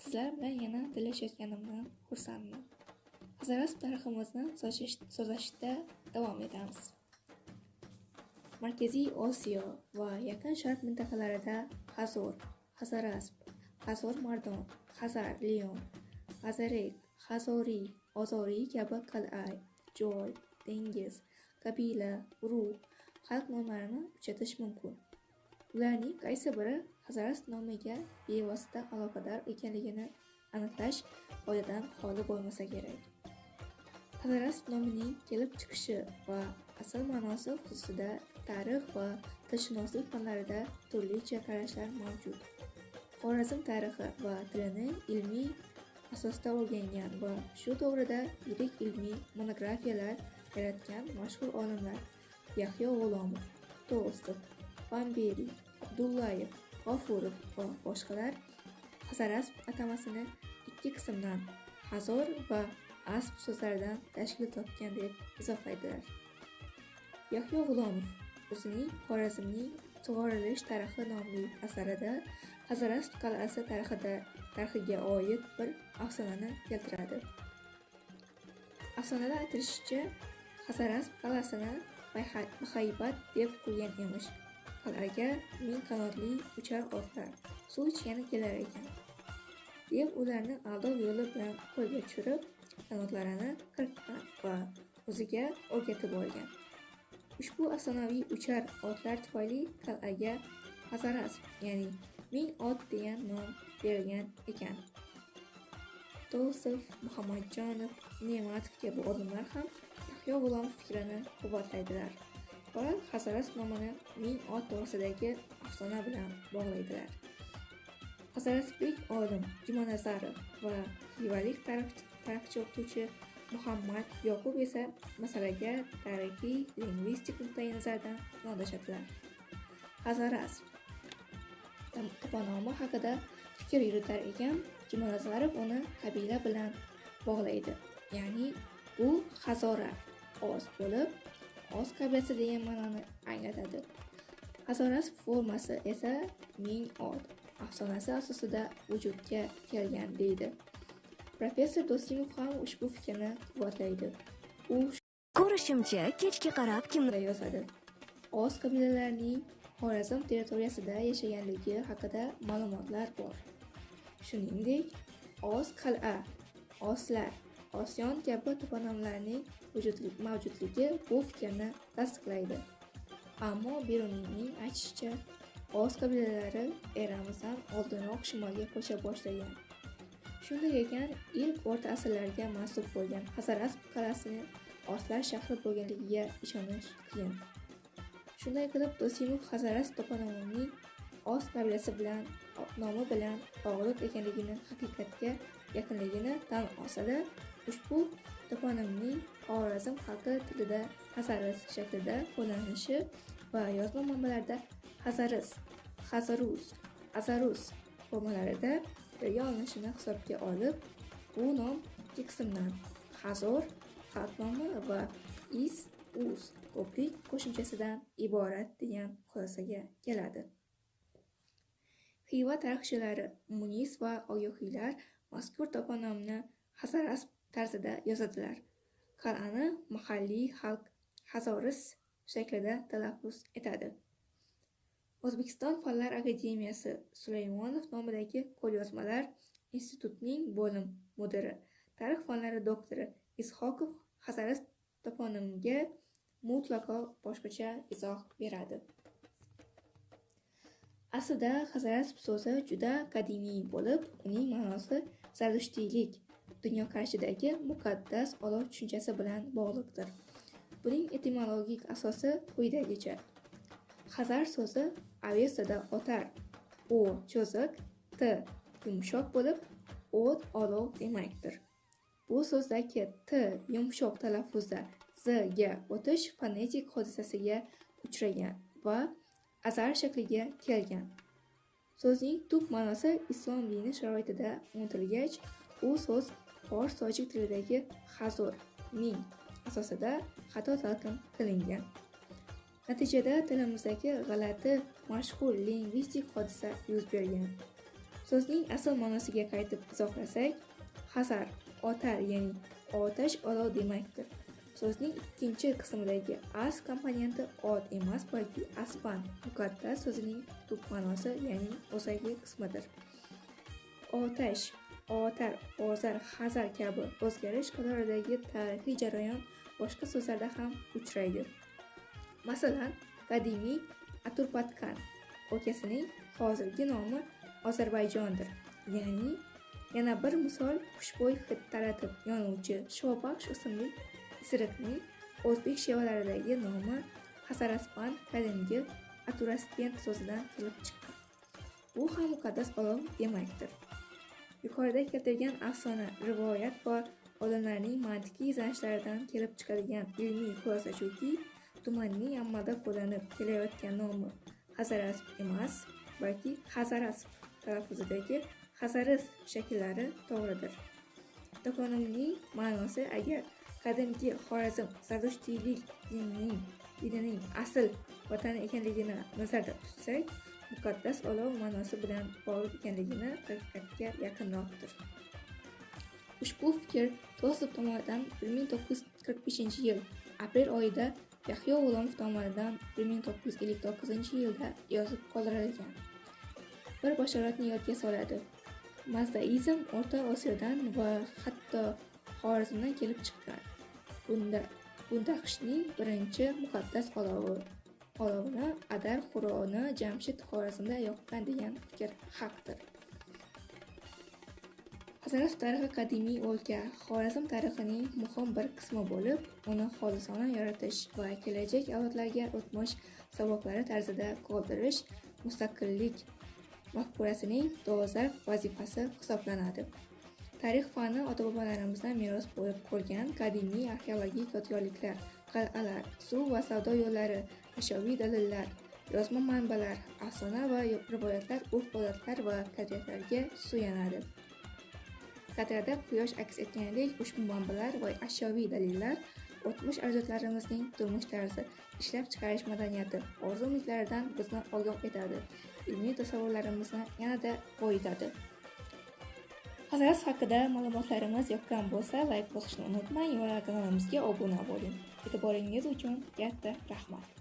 Sizlar bilan yana dilashayotganimdan xursandman. Hazarasp tariximizni so'zlashda davom etamiz. Markaziy Osiyo va Yaqin Sharq mintaqalarida Hazarasp, Hazor Mardon, Hazar Leon, Hazarek, Hazoriy, Ozoriy kabi qal'a, joy, dengiz, qabila, urug', xalq nomlarini uchratish mumkin. Ularning qaysi biri Hazarasp nomiga bevosita aloqador ekanligini aniqlash foydadan xoli bo'lmasa kerak. Hazarasp nomining kelib chiqishi va asl ma'nosi xususida tarix va tilshunoslik fanlarida turlicha qarashlar mavjud. Xorazm tarixi va tilini ilmiy asosda o'rgangan va shu to'g'rida yirik ilmiy monografiyalar yaratgan mashhur olimlar Yahyo G'ulomov, Tolstoy, Bamberi, Abdullayev, G'ofurov va boshqalar Hazarasp atamasini ikki qismdan Hazor va Asp so'zlaridan tashkil topgan deb izohlaydilar. Yahyo G'ulomov o'zining Xorazmning sug'orilish tarixi nomli asarida Hazarasp qal'asi tarixiga oid bir afsonani keltiradi. Afsonada aytilishicha, Hazarasp qal'asini bahaybat deb qurgan emish. Qal'aga 1000 qanotli uchar otlar suv ichgani kelar ekan, deb ularni aldov yo'li bilan qo'lga tushirib, qanotlarini qirqqan va o'ziga o'rgatib olgan. Ushbu afsonaviy uchar otlar tufayli qal'aga Hazarasp, ya'ni 1000 ot degan nom berilgan ekan. Tolstoy, Muhammadjonov, Ne'matov kabi olimlar ham Yahyo G'ulomov fikrini quvvatlaydilar va Hazarasp nomini 1000 ot to'g'risidagi afsona bilan bog'laydilar. Hazarasplik olim Jumanazarov va xivalik tarixchi o'qituvchi Muhammad Yoqub esa masalaga tarixiy lingvistik nuqtai nazardan yondashadilar. Hazarasp toponomi haqida fikr yuritar ekan, Jumanazarov uni qabila bilan bog'laydi. Ya'ni bu Hazora, Oz bo'lib, Oz qabilasi degan ma'noni anglatadi. Hazarasp formasi esa 1000 ot afsonasi asosida vujudga kelgan deydi. Professor Dosimov ham ushbu fikrni quvvatlaydi. U Ko'rishimcha, kechga qarab kimlar yozadi. Oz qabilalarining Xorazm territoriyasida yashaganligi haqida ma'lumotlar bor. Shuningdek, Oz qal'a, Oslar, Osyon kabi toponimlarning mavjudligi bu fikrni tasdiqlaydi. Ammo Beruniyning aytishicha, Oz qabilalari eramizdan oldinroq shimolga ko'cha boshlagan. Shunday ekan, ilk o'rta asrlarga mansub bo'lgan Hazarasp qal'asini Oslar shahri bo'lganligiga ishonish qiyin. Shunday qilib, Dosimov Hazarasp toponimining Oz qabilasi bilan nomi bilan bog'liq ekanligini, haqiqatga yaqinligini tan olsa-da, ushbu toponimning Xorazm xalqi tilida Hazaris shaklida qo'llanilishi va yozma manbalarda Hazaris, Hazarus, Azarus formalarida birga olinishini hisobga olib, bu nom ikki qismdan Hazor xalq nomi va Is-Uz ko'prik qo'shimchasidan iborat degan xulosaga keladi. Xiva tarixchilari Munis va Oyoxiylar mazkur toponimni Hazarasp tarzida yozadilar. Qal'ani mahalliy xalq Hazoris shaklida talaffuz etadi. O'zbekiston Fanlar akademiyasi Sulaymonov nomidagi qo'lyozmalar institutining bo'lim mudiri, tarix fanlari doktori Ishoqov Hazarasp toponimiga mutlaqo boshqacha izoh beradi. Aslida Hazarasp so'zi juda qadimiy bo'lib, uning ma'nosi zardushtiylik, dunyoqarashidagi muqaddas olov tushunchasi bilan bog'liqdir. Buning etimologik asosi quyidagicha. Hazar so'zi avestada o'tar, o cho'ziq, t yumshoq bo'lib, o't olov demakdir. Bu so'zdagi t yumshoq talaffuzda z ga o'tish fonetik hodisasiga uchragan va azar shakliga kelgan. So'zning tub ma'nosi islom dini sharoitida unutilgach, u so'z fors tojik tilidagi hazor, 1000 asosida xato talqin qilingan. Natijada tilimizdagi g'alati mashhur lingvistik hodisa yuz bergan. So'zning asl ma'nosiga qaytib izohlasak, hazar otar, ya'ni otash, olov demakdir. So'zning ikkinchi qismidagi as komponenti ot emas, balki aspan muqaddas so'zining tub ma'nosi, ya'ni o'zagi qismidir. Otash, otar, ozar, hazar kabi o'zgarish qatoridagi tarixiy jarayon boshqa so'zlarda ham uchraydi. Masalan, qadimiy Aturpatkan o'lkasining hozirgi nomi Ozarbayjondir. Ya'ni yana bir misol, xushbo'y hid taratib yonuvchi shifobaxsh o'simlik isiriqning o'zbek shevalaridagi nomi Hazaraspan qadimgi Aturaspen so'zidan kelib chiqqan. Bu ham muqaddas olov demakdir. Yuqorida keltirilgan afsona, rivoyat va olimlarning mantiqiy izlanishlaridan kelib chiqadigan ilmiy xulosa shuki, tumanning amalda qo'llanib kelayotgan nomi Hazarasp emas, balki Hazarasp talaffuzidagi Hazaris shakllari to'g'ridir. Toponimning ma'nosi agar qadimgi Xorazm Zardushtiylik dinining asl vatani ekanligini nazarda tutsak, muqaddas olov ma'nosi bilan bog'liq ekanligini haqiqatga yaqinroqdir. Ushbu fikr Tolstoy tomonidan 1945-yil aprel oyida, Yahyo G'ulomov tomonidan 1959-yilda yozib qoldirilgan. Bir bashoratni yodga soladi. Mazdaizm O'rta Osiyodan va hatto Xorazmdan kelib chiqqan. Bundaqishning birinchi muqaddas olovini Adar Xuroni Jamshid Xorazmda yoqqan degan fikr haqdir. Hazarasp tarixi qadimiy o'lka, Xorazm tarixining muhim bir qismi bo'lib, uni xolisona yaratish va kelajak avlodlarga o'tmish saboqlari tarzida qoldirish mustaqillik mafkurasining dolzarb vazifasi hisoblanadi. Tarix fani ota-bobolarimizdan meros bo'lib qolgan qadimiy arxeologik yodgorliklar, qal'alar, suv va savdo yo'llari, ashyoviy dalillar, yozma manbalar, afsona va rivoyatlar, urf-odatlar va qadriyatlarga suyanadi. Qadrada quyosh aks etganidek, ushbu manbalar va ashyoviy dalillar o'tmish ajdodlarimizning turmush tarzi, ishlab chiqarish madaniyati, orzu-umidlaridan bizni ogoh etadi, ilmiy tasavvurlarimizni yanada boyitadi. Hazarasp haqida ma'lumotlarimiz yoqqan bo'lsa, like bosishni unutmang va kanalimizga obuna bo'ling. E'tiboringiz uchun katta rahmat.